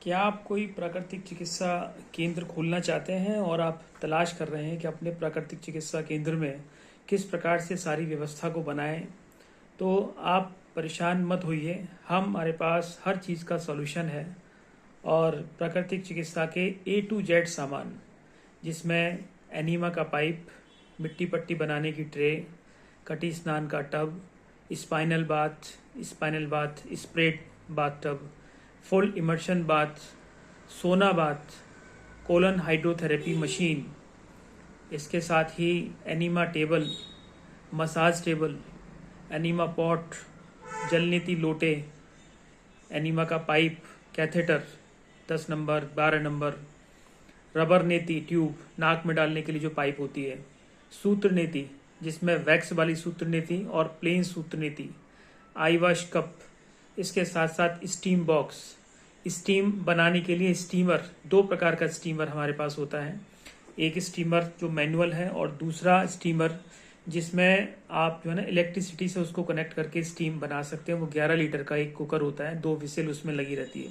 क्या आप कोई प्राकृतिक चिकित्सा केंद्र खोलना चाहते हैं और आप तलाश कर रहे हैं कि अपने प्राकृतिक चिकित्सा केंद्र में किस प्रकार से सारी व्यवस्था को बनाएं? तो आप परेशान मत होइए, हमारे पास हर चीज़ का सॉल्यूशन है। और प्राकृतिक चिकित्सा के A to Z सामान, जिसमें एनीमा का पाइप, मिट्टी पट्टी बनाने की ट्रे, कटी स्नान का tub, spinal bath, spread bath tub, full immersion bath, sauna bath, colon hydrotherapy machine, इसके साथ ही enema table, massage table, enema pot, jalneti लोटे, एनीमा का pipe, catheter 10 number 12 number, rubber neti tube, नाक में डालने के लिए जो पाइप होती है, सूत्र नेति जिसमें वैक्स वाली सूत्र नेति और प्लेन सूत्र नेति, आई वॉश कप, इसके साथ साथ स्टीम बॉक्स, स्टीम बनाने के लिए स्टीमर, 2 प्रकार का स्टीमर हमारे पास होता है। एक स्टीमर जो मैनुअल है और दूसरा स्टीमर जिसमें आप जो है ना इलेक्ट्रिसिटी से उसको कनेक्ट करके स्टीम बना सकते हैं। वो 11 लीटर का एक कुकर होता है, 2 विसिल उसमें लगी रहती है।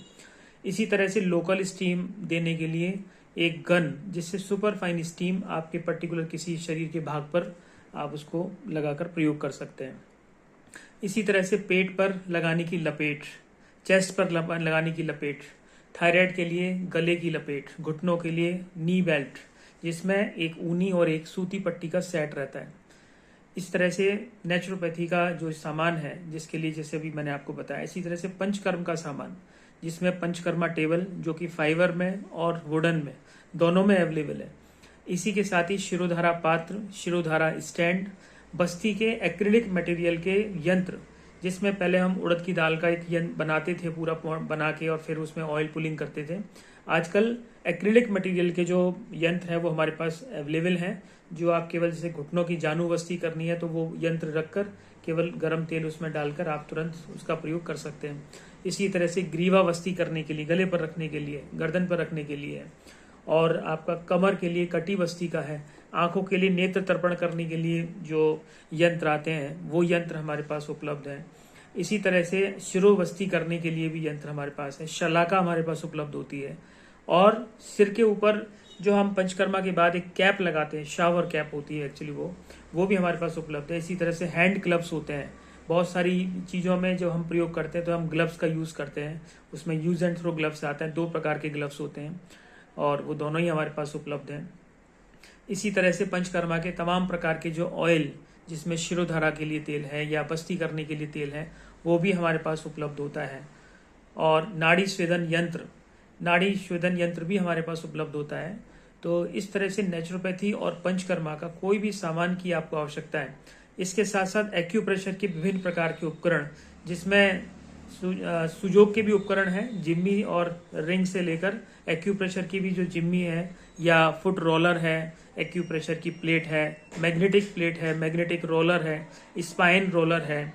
इसी तरह से लोकल स्टीम देने के लिए एक गन, जिससे सुपर फाइन स्टीम आपके पर्टिकुलर किसी शरीर के भाग पर आप उसको लगाकर प्रयोग कर सकते हैं। इसी तरह से पेट पर लगाने की लपेट, चेस्ट पर लगाने की लपेट, थायराइड के लिए गले की लपेट, घुटनों के लिए नी बेल्ट, जिसमें एक ऊनी और एक सूती पट्टी का सेट रहता है। इस तरह से नेचुरोपैथी का जो सामान है, जिसके लिए जैसे अभी मैंने आपको बताया, इसी तरह से पंचकर्म का सामान, जिसमें पंचकर्मा टेबल जो कि फाइबर में और वुडन में दोनों में अवेलेबल है। इसी के साथ ही शिरोधारा पात्र, शिरोधारा स्टैंड, बस्ती के एक्रिलिक मटेरियल के यंत्र, जिसमें पहले हम उड़द की दाल का एक यंत्र बनाते थे पूरा बना के और फिर उसमें ऑयल पुलिंग करते थे। आजकल एक्रिलिक मटेरियल के जो यंत्र हैं वो हमारे पास अवेलेबल हैं, जो आप केवल जैसे घुटनों की जानू बस्ती करनी है तो वो यंत्र रखकर केवल गर्म तेल उसमें डालकर आप तुरंत उसका प्रयोग कर सकते हैं। इसी तरह से ग्रीवा बस्ती करने के लिए, गले पर रखने के लिए, गर्दन पर रखने के लिए, और आपका कमर के लिए कटी बस्ती का है। आंखों के लिए नेत्र तर्पण करने के लिए जो यंत्र आते हैं वो यंत्र हमारे पास उपलब्ध है। इसी तरह से शिरोबस्ती करने के लिए भी यंत्र हमारे पास है। शलाका हमारे पास उपलब्ध होती है। और सिर के ऊपर जो हम पंचकर्मा के बाद एक कैप लगाते हैं, शावर कैप होती है एक्चुअली, वो भी हमारे पास उपलब्ध है। इसी तरह से हैंड ग्लव्स होते हैं। बहुत सारी चीज़ों में जो हम प्रयोग करते हैं तो हम ग्लव्स का यूज़ करते हैं। उसमें यूज एंड थ्रो ग्लव्स आते हैं, 2 प्रकार के ग्लव्स होते हैं और वो दोनों ही हमारे पास उपलब्ध हैं। इसी तरह से पंचकर्मा के तमाम प्रकार के जो ऑयल, जिसमें शिरोधारा के लिए तेल है या बस्ती करने के लिए तेल है, वो भी हमारे पास उपलब्ध होता है। और नाड़ी स्वेदन यंत्र भी हमारे पास उपलब्ध होता है। तो इस तरह से नेचुरोपैथी और पंचकर्मा का कोई भी सामान की आपको आवश्यकता है। इसके साथ साथ एक्यूप्रेशर के विभिन्न प्रकार के उपकरण, जिसमें सुजोग के भी उपकरण हैं, जिम्मी और रिंग से लेकर एक्यूप्रेशर की भी जो जिम्मी है या फुट रोलर है, एक्यूप्रेशर की प्लेट है, मैग्नेटिक प्लेट है, मैग्नेटिक रोलर है, स्पाइन रोलर है,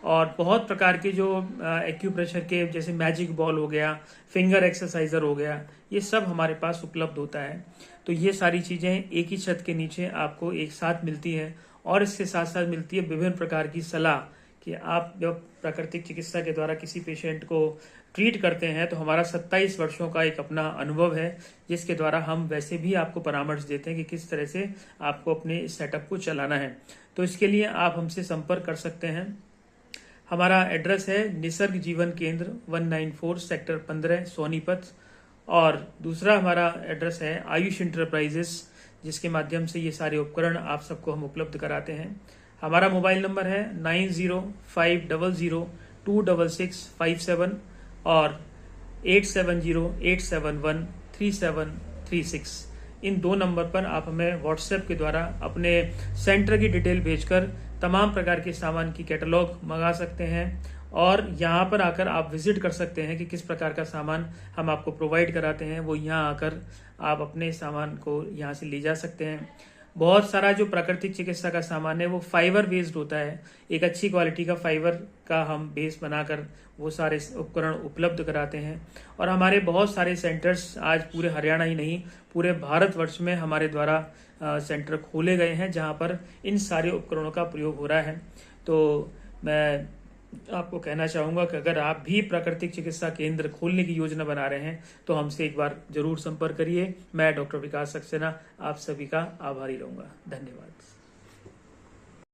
और बहुत प्रकार के जो एक्यूप्रेशर के जैसे मैजिक बॉल हो गया, फिंगर एक्सरसाइजर हो गया, ये सब हमारे पास उपलब्ध होता है। तो ये सारी चीज़ें एक ही छत के नीचे आपको एक साथ मिलती हैं। और इसके साथ साथ मिलती है विभिन्न प्रकार की सलाह कि आप जब प्राकृतिक चिकित्सा के द्वारा किसी पेशेंट को ट्रीट करते हैं तो हमारा 27 वर्षों का एक अपना अनुभव है, जिसके द्वारा हम वैसे भी आपको परामर्श देते हैं कि किस तरह से आपको अपने सेटअप को चलाना है। तो इसके लिए आप हमसे संपर्क कर सकते हैं। हमारा एड्रेस है निसर्ग जीवन केंद्र 194 सेक्टर 15 सोनीपत। और दूसरा हमारा एड्रेस है आयुष इंटरप्राइजेस, जिसके माध्यम से ये सारे उपकरण आप सबको हम उपलब्ध कराते हैं। हमारा मोबाइल नंबर है 9050026657 और 8708713736। इन 2 नंबर पर आप हमें व्हाट्सएप के द्वारा अपने सेंटर की डिटेल भेजकर तमाम प्रकार के सामान की कैटलॉग मंगा सकते हैं। और यहाँ पर आकर आप विजिट कर सकते हैं कि किस प्रकार का सामान हम आपको प्रोवाइड कराते हैं। वो यहाँ आकर आप अपने सामान को यहाँ से ले जा सकते हैं। बहुत सारा जो प्राकृतिक चिकित्सा का सामान है वो फाइबर बेस्ड होता है। एक अच्छी क्वालिटी का फाइबर का हम बेस बनाकर वो सारे उपकरण उपलब्ध कराते हैं। और हमारे बहुत सारे सेंटर्स आज पूरे हरियाणा ही नहीं, पूरे भारतवर्ष में हमारे द्वारा सेंटर खोले गए हैं, जहाँ पर इन सारे उपकरणों का प्रयोग हो रहा है। तो मैं आपको कहना चाहूँगा कि अगर आप भी प्राकृतिक चिकित्सा केंद्र खोलने की योजना बना रहे हैं तो हमसे एक बार जरूर संपर्क करिए। मैं डॉक्टर विकास सक्सेना आप सभी का आभारी रहूँगा। धन्यवाद।